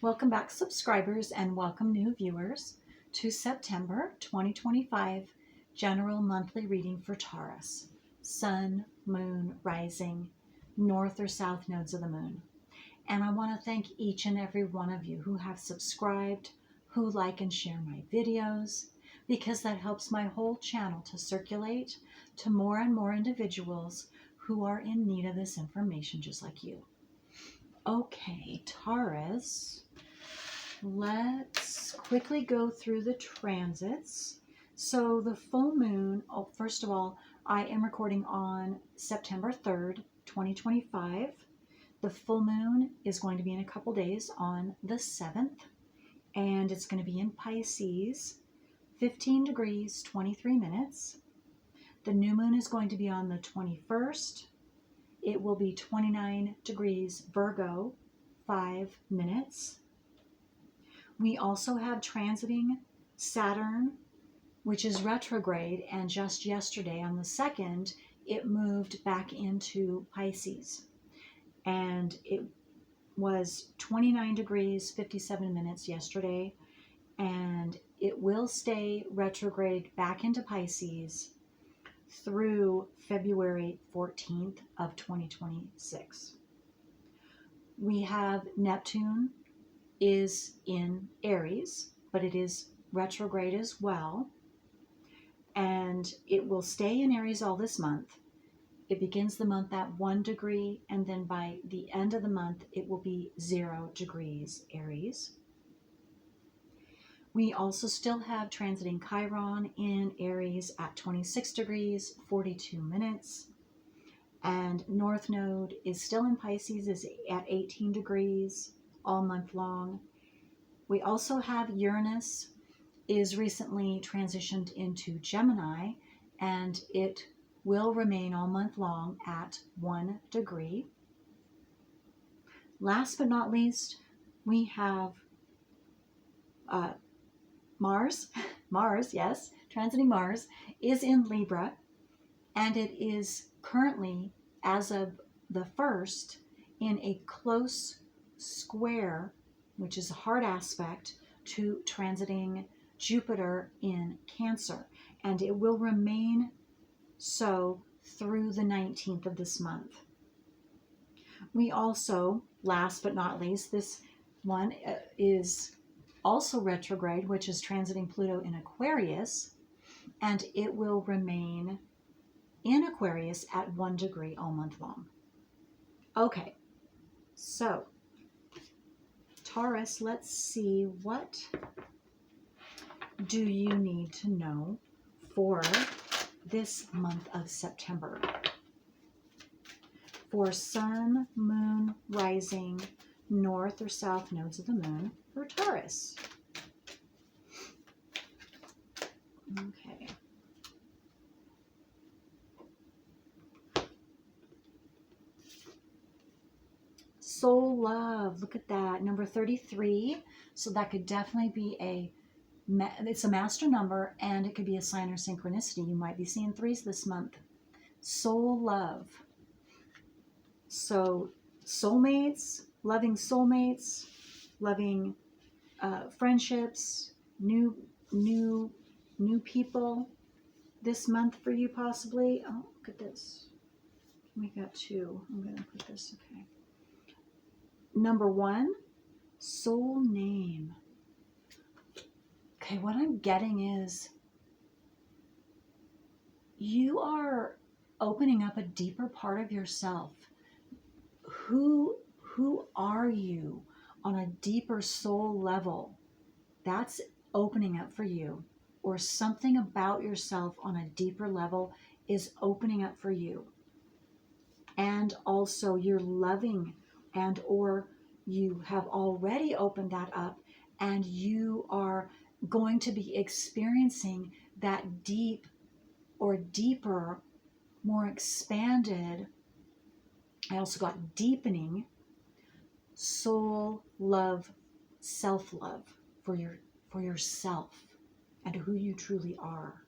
Welcome back, subscribers, and welcome new viewers to September 2025 General Monthly Reading for Taurus. Sun, Moon, Rising, North or South nodes of the Moon. And I want to thank each and every one of you who have subscribed, who like and share my videos, because that helps my whole channel to circulate to more and more individuals who are in need of this information just like you. Okay, Taurus, let's quickly go through the transits. So the full moon, first of all, I am recording on September 3rd, 2025. The full moon is going to be in a couple days on the 7th, and it's going to be in Pisces, 15 degrees, 23 minutes. The new moon is going to be on the 21st. It will be 29 degrees Virgo, 5 minutes. We also have transiting Saturn, which is retrograde, and just yesterday on the 2nd, it moved back into Pisces. And it was 29 degrees, 57 minutes yesterday, and it will stay retrograde back into Pisces through February 14th of 2026. We have Neptune is in Aries, but it is retrograde as well, and it will stay in Aries all this month. It begins the month at 1 degree, and then by the end of the month it will be 0 degrees Aries. We also still have transiting Chiron in Aries at 26 degrees, 42 minutes. And North Node is still in Pisces, is at 18 degrees all month long. We also have Uranus is recently transitioned into Gemini, and it will remain all month long at 1 degree. Last but not least, we have Mars, yes, transiting Mars is in Libra, and it is currently, as of the 1st, in a close square, which is a hard aspect, to transiting Jupiter in Cancer, and it will remain so through the 19th of this month. We also, last but not least, this one is also retrograde, which is transiting Pluto in Aquarius, and it will remain in Aquarius at 1 degree all month long. Okay, so Taurus, let's see, what do you need to know for this month of September? For Sun, Moon, Rising, North or South nodes of the Moon for Taurus. Okay. Soul love, look at that, number 33. So that could definitely be it's a master number, and it could be a sign or synchronicity. You might be seeing threes this month. Soul love. So soulmates, loving friendships, new people this month for you possibly. Oh, look at this. We got two. I'm going to put this, okay. Number 1, soul name. Okay, what I'm getting is you are opening up a deeper part of yourself. Who are you on a deeper soul level? That's opening up for you. Or something about yourself on a deeper level is opening up for you. And also you're loving, and or you have already opened that up, and you are going to be experiencing that deep or deeper, more expanded, I also got deepening soul love, self-love for yourself and who you truly are.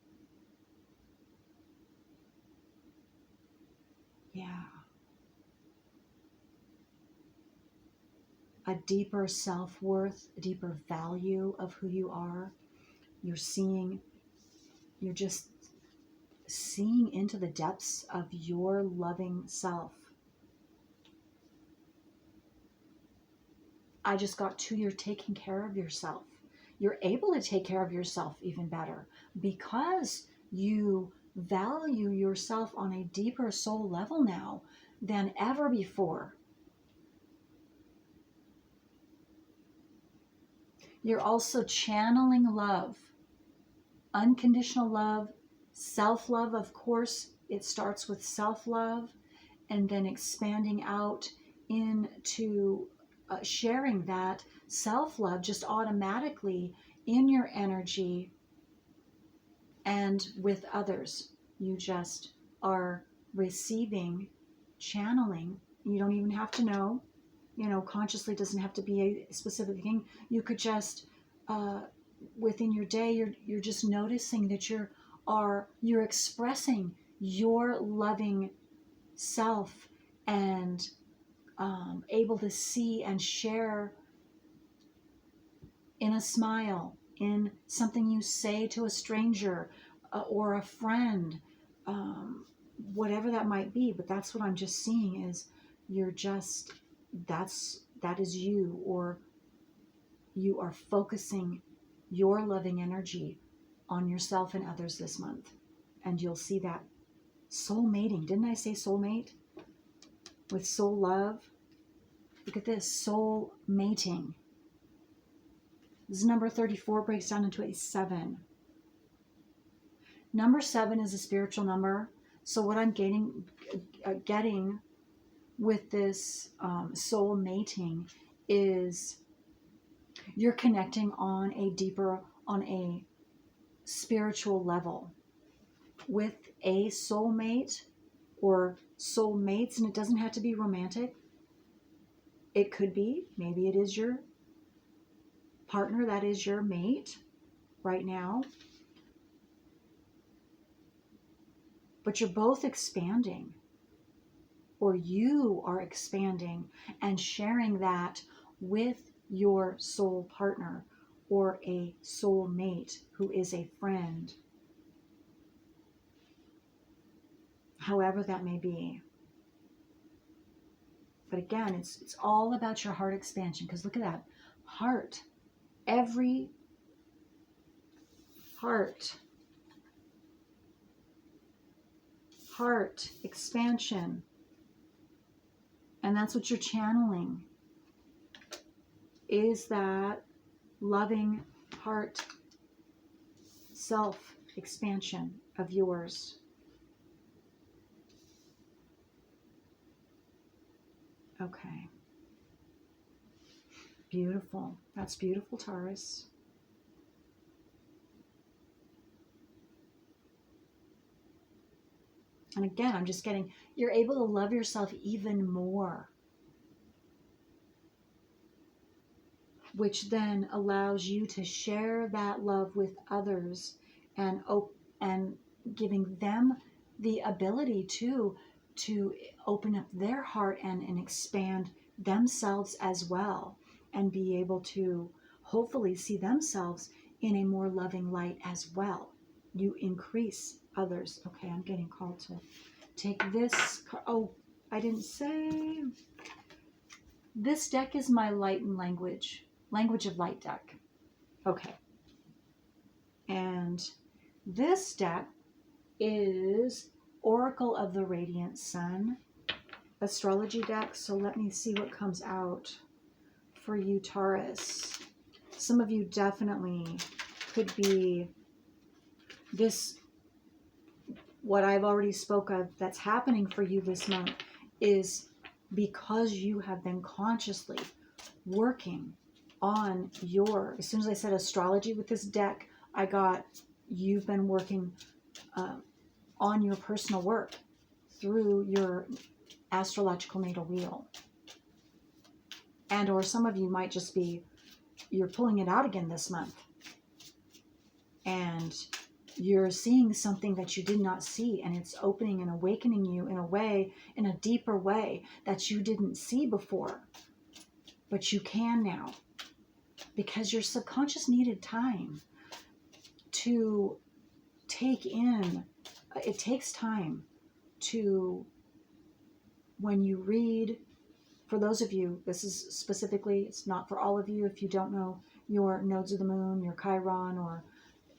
Yeah. a deeper self-worth, a deeper value of who you are. You're just seeing into the depths of your loving self. I just got to, you're taking care of yourself. You're able to take care of yourself even better because you value yourself on a deeper soul level now than ever before. You're also channeling love, unconditional love, self-love. Of course, it starts with self-love and then expanding out into sharing that self-love just automatically in your energy and with others. You just are receiving, channeling. You don't even have to know, consciously doesn't have to be a specific thing. You could just, within your day, you're just noticing that you're expressing your loving self and able to see and share in a smile, in something you say to a stranger or a friend, whatever that might be. But that's what I'm just seeing is that is you, or you are focusing your loving energy on yourself and others this month. And you'll see that soul mating. Didn't I say soulmate? With soul love. Look at this, soul mating. This number 34 breaks down into a 7. Number 7 is a spiritual number. So what I'm getting with this soul mating is you're connecting on a spiritual level with a soulmate or soulmates, and it doesn't have to be romantic. It could be, maybe it is your partner, that is your mate right now. But you're both expanding, or you are expanding and sharing that with your soul partner or a soul mate who is a friend. However that may be. But again, it's all about your heart expansion, because look at that. Heart. Every heart. Heart expansion. And that's what you're channeling. Is that loving heart self expansion of yours. Okay. Beautiful. That's beautiful, Taurus. And again, I'm just getting, you're able to love yourself even more, which then allows you to share that love with others and giving them the ability to open up their heart and expand themselves as well, and be able to hopefully see themselves in a more loving light as well. You increase others. Okay, I'm getting called to take this. Oh, I didn't say. This deck is my light and language of light deck. Okay. And this deck is Oracle of the Radiant Sun astrology deck. So let me see what comes out for you, Taurus. Some of you definitely could be this, what I've already spoke of that's happening for you this month is because you have been consciously working on your, as soon as I said astrology with this deck, I got you've been working on your personal work through your astrological natal wheel. And or some of you might just be, you're pulling it out again this month. And you're seeing something that you did not see, and it's opening and awakening you in a way, in a deeper way that you didn't see before. but you can now, because your subconscious needed time to take in. It takes time to, when you read, for those of you, this is specifically, it's not for all of you if you don't know your nodes of the moon, your Chiron, or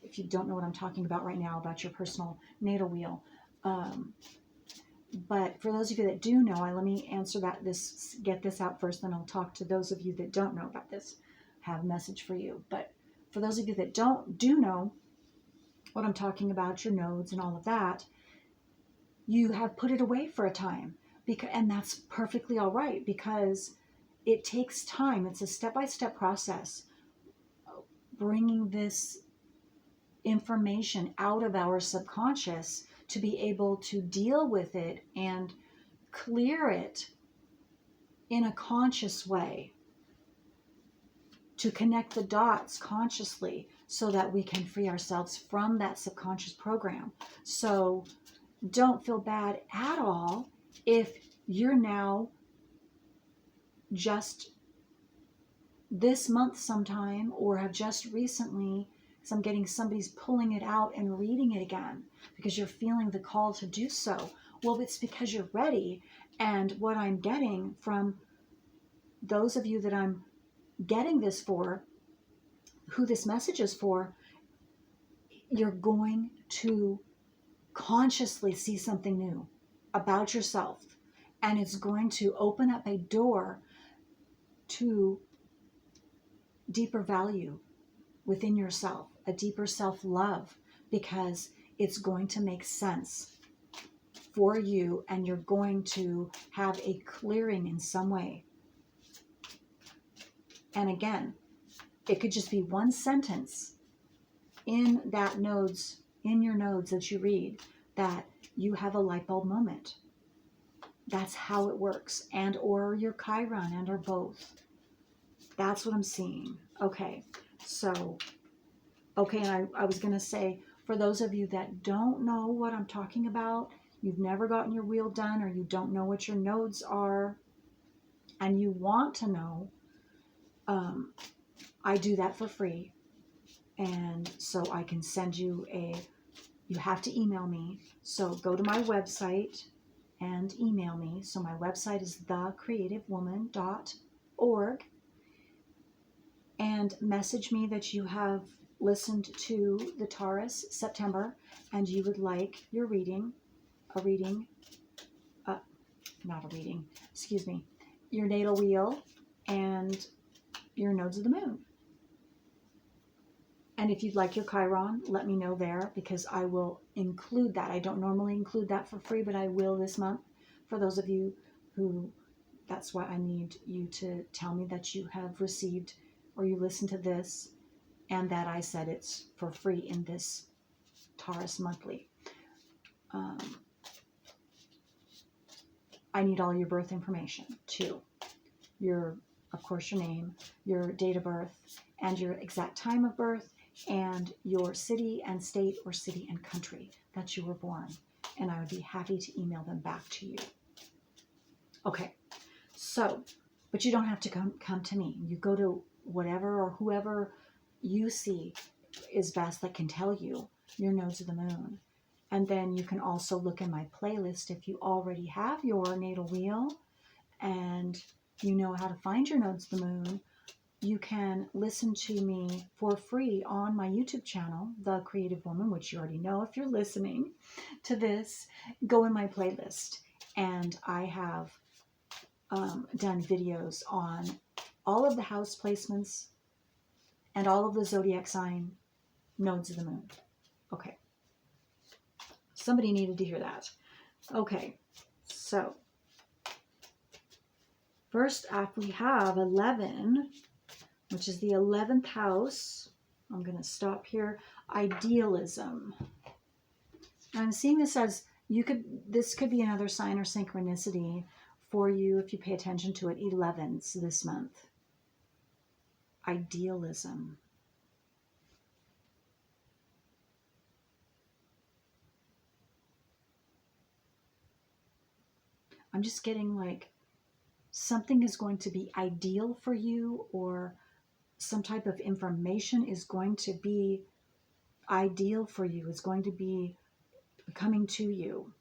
if you don't know what I'm talking about right now about your personal natal wheel. But for those of you that do know, let me answer that, get this out first, then I'll talk to those of you that don't know about this. I have a message for you. But for those of you that do know what I'm talking about, your nodes and all of that, you have put it away for a time, and that's perfectly all right, because it takes time. It's a step-by-step process, bringing this information out of our subconscious to be able to deal with it and clear it in a conscious way, to connect the dots consciously so that we can free ourselves from that subconscious program. So don't feel bad at all if you're now just this month sometime, or have just recently, because I'm getting somebody's pulling it out and reading it again because you're feeling the call to do so. Well, it's because you're ready. And what I'm getting from those of you that I'm getting this for, who this message is for, you're going to consciously see something new about yourself, and it's going to open up a door to deeper value within yourself, a deeper self-love, because it's going to make sense for you, and you're going to have a clearing in some way. And again, it could just be one sentence in that in your nodes that you read, that you have a light bulb moment. That's how it works. And or your Chiron, and or both. That's what I'm seeing. Okay. So, and I was going to say, for those of you that don't know what I'm talking about, you've never gotten your wheel done, or you don't know what your nodes are, and you want to know, I do that for free. And so I can send you you have to email me. So go to my website and email me. So my website is thecreativewoman.org, and message me that you have listened to the Taurus September and you would like your your natal wheel and your nodes of the moon. And if you'd like your Chiron, let me know there, because I will include that. I don't normally include that for free, but I will this month. For those of you who, that's why I need you to tell me that you have received or you listened to this, and that I said it's for free in this Taurus monthly. I need all your birth information too. Of course, your name, your date of birth, and your exact time of birth, and your city and state, or city and country that you were born. And I would be happy to email them back to you. Okay, so, but you don't have to come to me. You go to whatever or whoever you see is best that can tell you your nodes of the moon. And then you can also look in my playlist if you already have your natal wheel and you know how to find your nodes of the moon. You can listen to me for free on my YouTube channel, The Creative Woman, which you already know if you're listening to this. Go in my playlist, and I have done videos on all of the house placements and all of the zodiac sign nodes of the moon. Okay. Somebody needed to hear that. Okay. So, first off, we have 11, which is the 11th house. I'm going to stop here. Idealism. I'm seeing this as this could be another sign or synchronicity for you if you pay attention to it. 11s this month. Idealism. I'm just getting like something is going to be ideal for you, or some type of information is going to be ideal for you, is going to be coming to you.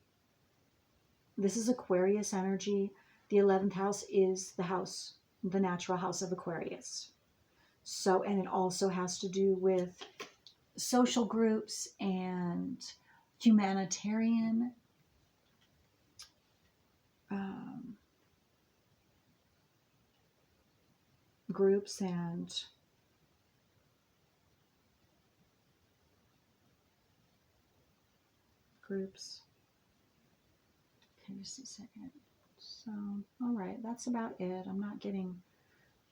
This is Aquarius energy. The 11th house is the house, the natural house of Aquarius. So, and it also has to do with social groups and humanitarian groups and groups. Okay, just a second. So, all right, that's about it. I'm not getting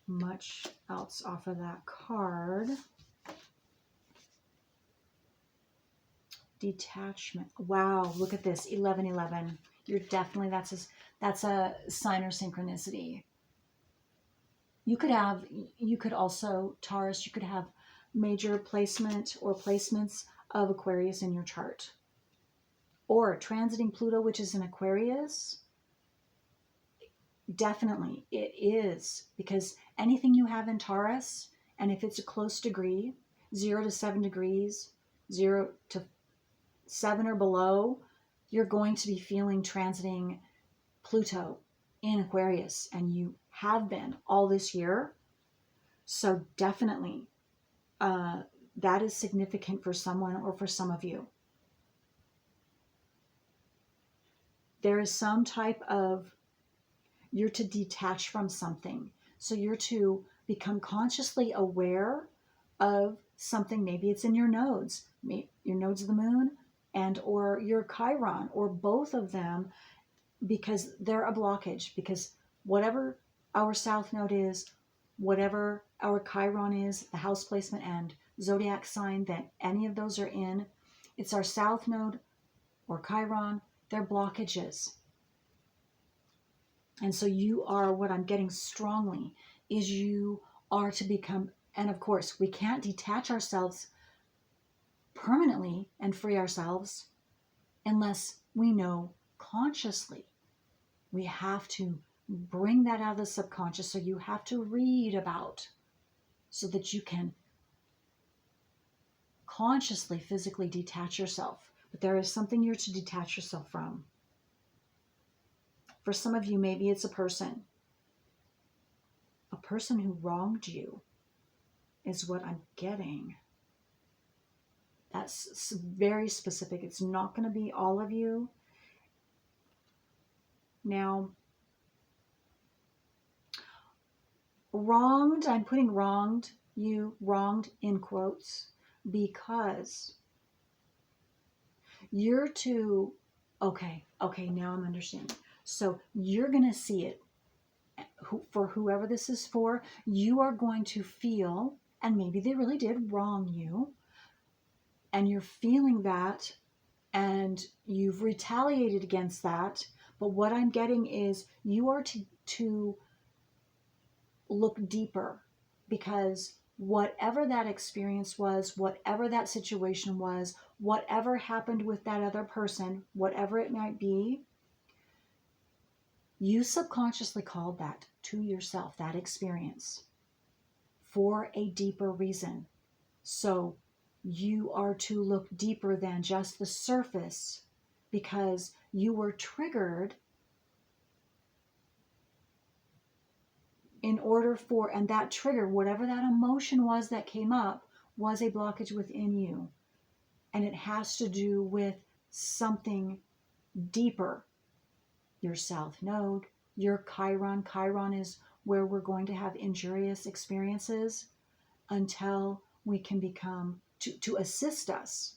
much else off of that card. Detachment. Wow, look at this. 1111. You're definitely, that's a sign or synchronicity. You could also, Taurus, you could have major placement or placements of Aquarius in your chart. Or transiting Pluto, which is in Aquarius. Definitely, it is. Because anything you have in Taurus, and if it's a close degree, 0 to 7 degrees, 0 to 7 or below, you're going to be feeling transiting Pluto in Aquarius, and you have been all this year. So definitely, that is significant for someone or for some of you. There is some type of, you're to detach from something. So you're to become consciously aware of something. Maybe it's in your nodes of the moon, and or your Chiron, or both of them, because they're a blockage. Because whatever our south node is, whatever our Chiron is, the house placement and zodiac sign that any of those are in, it's our south node or Chiron, they're blockages. And so you are, what I'm getting strongly is you are to become, and of course, we can't detach ourselves permanently and free ourselves unless we know consciously. We have to bring that out of the subconscious. So you have to read about, so that you can consciously, physically detach yourself. But there is something you're to detach yourself from. For some of you, maybe it's a person who wronged you is what I'm getting. That's very specific. It's not going to be all of you. Now, wronged, I'm putting wronged in quotes, because you're to, okay, now I'm understanding. So you're going to see it. For whoever this is for, you are going to feel, and maybe they really did wrong you, and you're feeling that, and you've retaliated against that. But what I'm getting is you are to look deeper, because whatever that experience was, whatever that situation was, whatever happened with that other person, whatever it might be, you subconsciously called that to yourself, that experience, for a deeper reason. So you are to look deeper than just the surface, because you were triggered in order for, and that trigger, whatever that emotion was that came up, was a blockage within you. And it has to do with something deeper. Your south node, your Chiron. Chiron is where we're going to have injurious experiences until we can become, to assist us.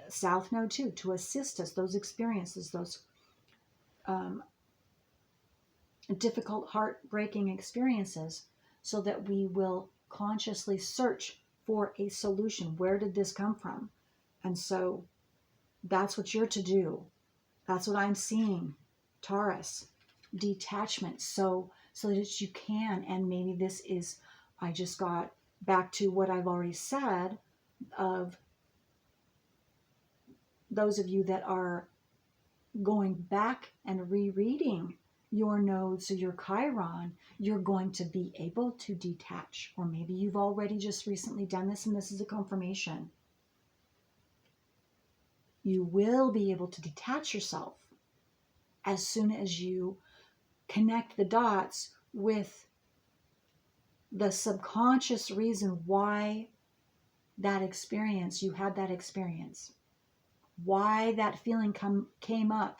South node too, to assist us, those experiences, those difficult, heartbreaking experiences, so that we will consciously search for a solution. Where did this come from? And so that's what you're to do. That's what I'm seeing, Taurus. Detachment, so that you can, and maybe this is, I just got back to what I've already said, of those of you that are going back and rereading your nodes or your Chiron, you're going to be able to detach. Or maybe you've already just recently done this and this is a confirmation. You will be able to detach yourself as soon as you connect the dots with the subconscious reason why that experience, you had that experience, why that feeling came up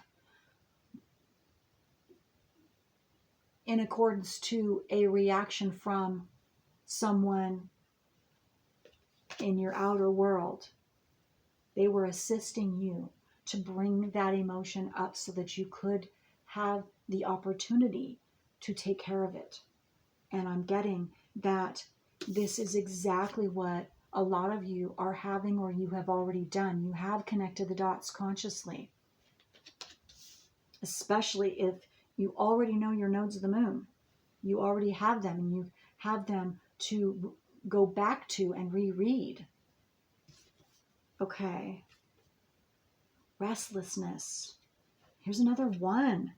in accordance to a reaction from someone in your outer world. They were assisting you to bring that emotion up so that you could have the opportunity to take care of it. And I'm getting that this is exactly what a lot of you are having, or you have already done. You have connected the dots consciously, especially if you already know your nodes of the moon. You already have them, and you have them to go back to and reread. Okay. Restlessness. Here's another one.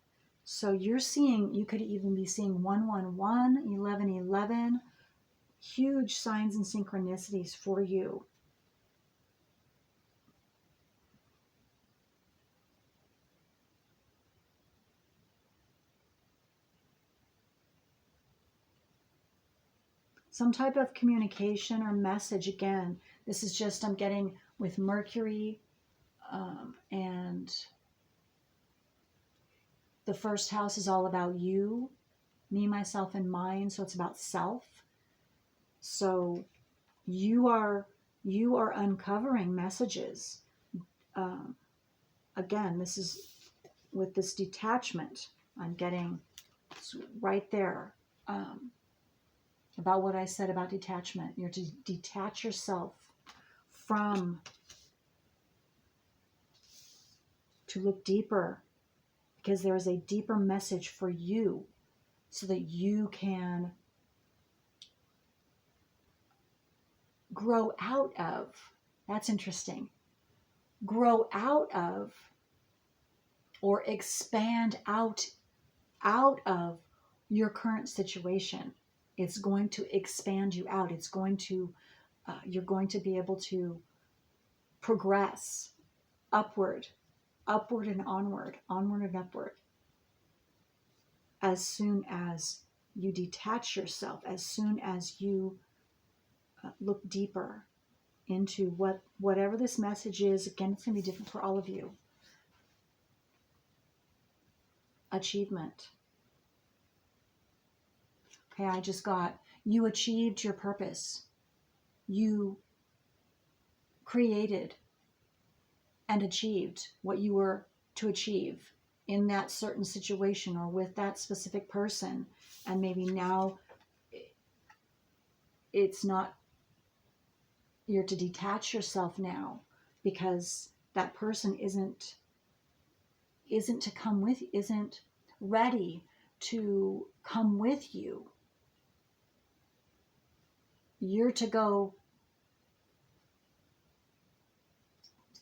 So you're seeing, you could even be seeing 111, 1111, huge signs and synchronicities for you. Some type of communication or message. Again, this is just, I'm getting with Mercury, and the first house is all about you, me, myself, and mine. So it's about self. So you are uncovering messages. Again, this is with this detachment. I'm getting right there about what I said about detachment. You're to detach yourself from, to look deeper, because there is a deeper message for you so that you can grow out of. That's interesting. Grow out of, or expand out of your current situation. It's going to expand you out. It's going to, you're going to be able to progress upward and onward and upward. As soon as you detach yourself, as soon as you look deeper into whatever this message is. Again, it's going to be different for all of you. Achievement. Okay, I just got, you achieved your purpose. You created and achieved what you were to achieve in that certain situation or with that specific person. And maybe now it's not, you're to detach yourself now because that person isn't to come with, isn't ready to come with you. You're to go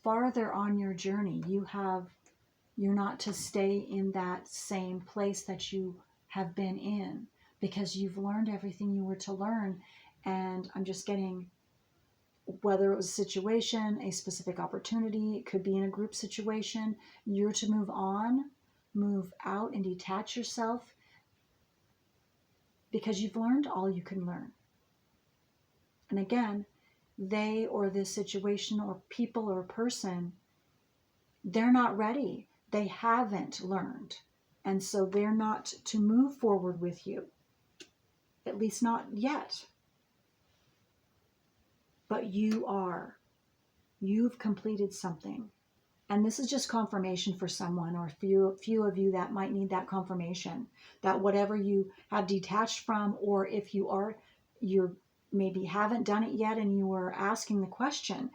farther on your journey. You're not to stay in that same place that you have been in, because you've learned everything you were to learn. And I'm just getting, whether it was a situation, a specific opportunity, it could be in a group situation, you're to move on, move out, and detach yourself because you've learned all you can learn. And again, they or this situation or people or person, they're not ready. They haven't learned. And so they're not to move forward with you, at least not yet. But you are. You've completed something. And this is just confirmation for someone, or a few of you that might need that confirmation, that whatever you have detached from, or if you're maybe haven't done it yet and you are asking the question,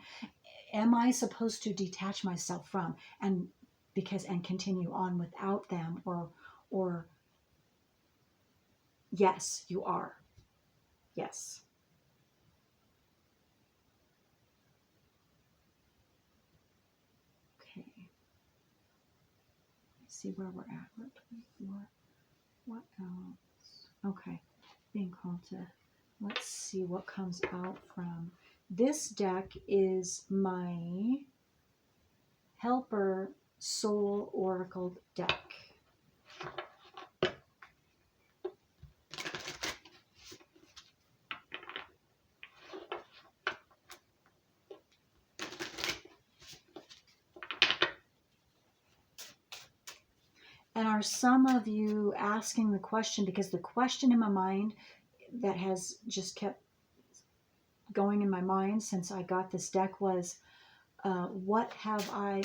am I supposed to detach myself from and continue on without them, or yes, you are. Yes. Okay. Let's see where we're at. We're at 24. What else? Okay, being called to, let's see what comes out from. This deck is my Helper Soul Oracle deck. And are some of you asking the question, because the question in my mind that has just kept going in my mind since I got this deck was, what have I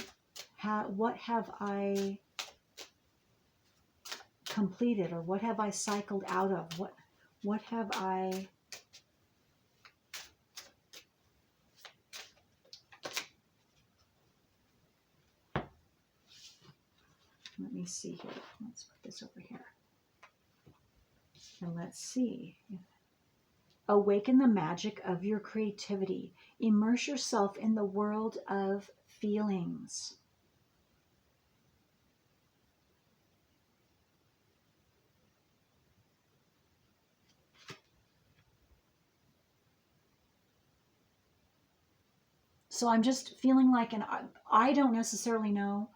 completed, or what have I cycled out of? What have I let me see here. Let's put this over here. And let's see. Awaken the magic of your creativity. Immerse yourself in the world of feelings. So I'm just feeling like, and I don't necessarily know,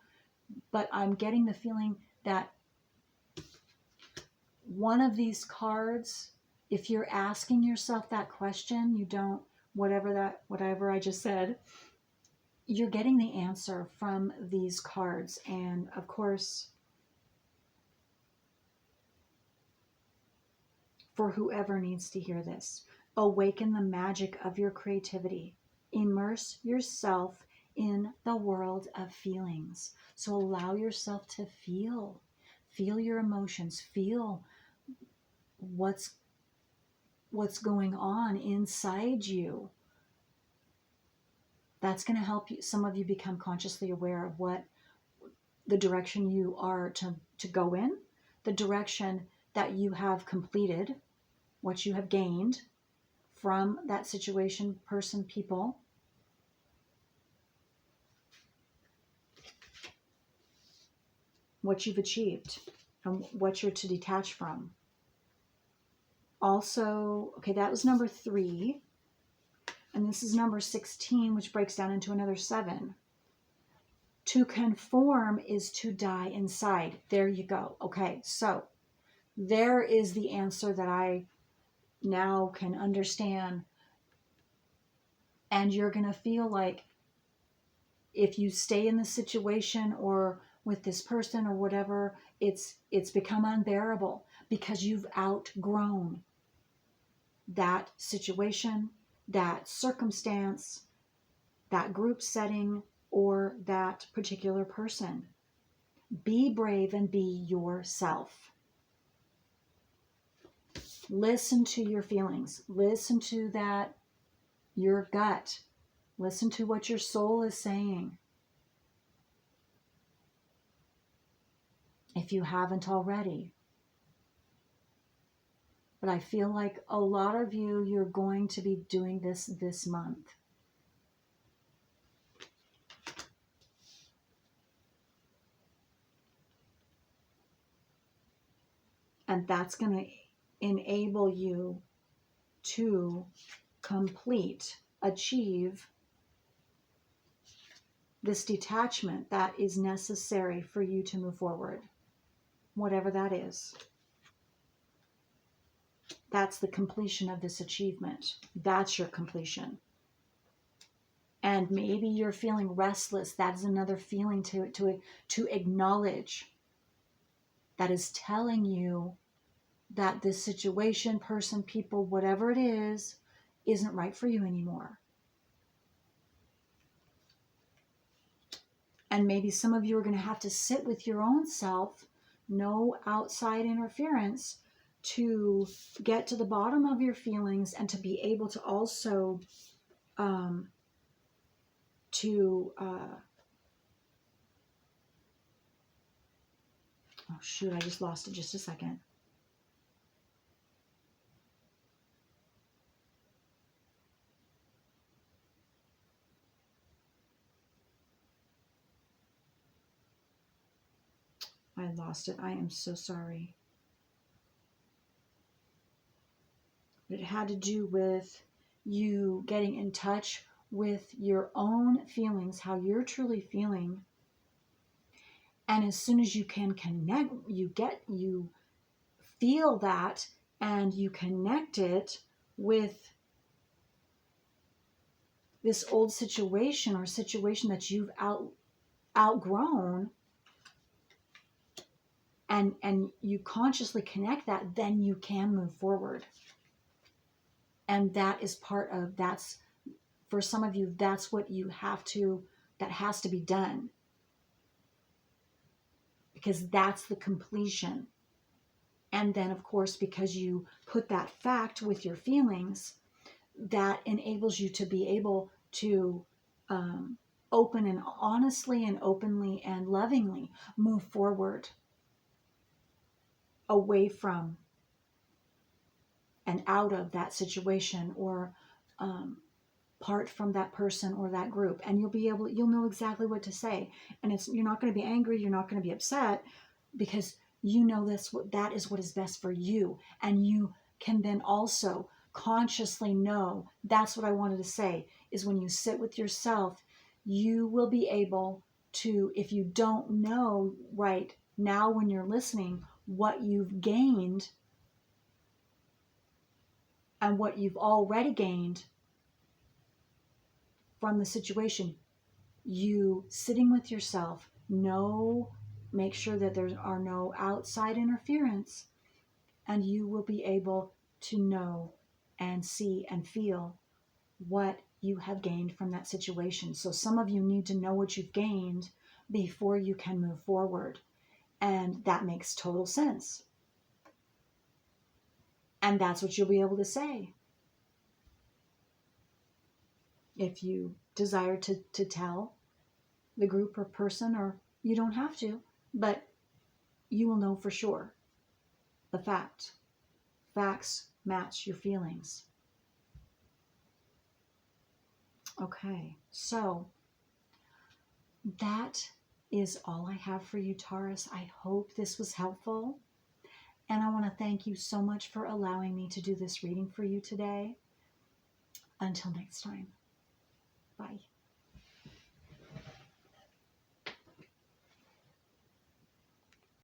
but I'm getting the feeling that one of these cards, if you're asking yourself that question, you don't, whatever I just said, you're getting the answer from these cards. And of course, for whoever needs to hear this, awaken the magic of your creativity. Immerse yourself in the world of feelings. So allow yourself to feel your emotions, feel what's going on inside you. That's going to help you, some of you, become consciously aware of what the direction you are to go in, the direction that you have completed, what you have gained from that situation, person, people. What you've achieved and what you're to detach from. Also, okay, that was number 3. And this is number 16, which breaks down into another 7. To conform is to die inside. There you go. Okay, so there is the answer that I now can understand. And you're going to feel like if you stay in the situation or with this person or whatever, it's become unbearable because you've outgrown that situation, that circumstance, that group setting, or that particular person. Be brave and be yourself. Listen to your feelings. Listen to that, your gut. Listen to what your soul is saying. If you haven't already. But I feel like a lot of you're going to be doing this month. And that's going to enable you to achieve this detachment that is necessary for you to move forward. Whatever that is. That's the completion of this achievement. That's your completion. And maybe you're feeling restless. That is another feeling to acknowledge. That is telling you that this situation, person, people, whatever it is, isn't right for you anymore. And maybe some of you are going to have to sit with your own self, no outside interference, to get to the bottom of your feelings and to be able to also oh shoot, I just lost it just a second. I lost it. I am so sorry. It had to do with you getting in touch with your own feelings, how you're truly feeling. And as soon as you can connect, you feel that and you connect it with this old situation or situation that you've outgrown, and you consciously connect that, then you can move forward. And that is part of, that's, for some of you, that's what you have to, that has to be done. Because that's the completion. And then, of course, because you put that fact with your feelings, that enables you to be able to open and honestly and openly and lovingly move forward away from and out of that situation, or part from that person or that group. And you'll know exactly what to say. And you're not going to be angry, you're not going to be upset, because you know that is what is best for you. And you can then also consciously know, that's what I wanted to say, is when you sit with yourself, you will be able to, if you don't know right now when you're listening what you've gained and what you've already gained from the situation, you sitting with yourself, make sure that there are no outside interference, and you will be able to know and see and feel what you have gained from that situation. So some of you need to know what you've gained before you can move forward. And that makes total sense. And that's what you'll be able to say. If you desire to tell the group or person, or you don't have to, but you will know for sure the fact. Facts match your feelings. Okay, so that is all I have for you, Taurus. I hope this was helpful. And I want to thank you so much for allowing me to do this reading for you today. Until next time, bye.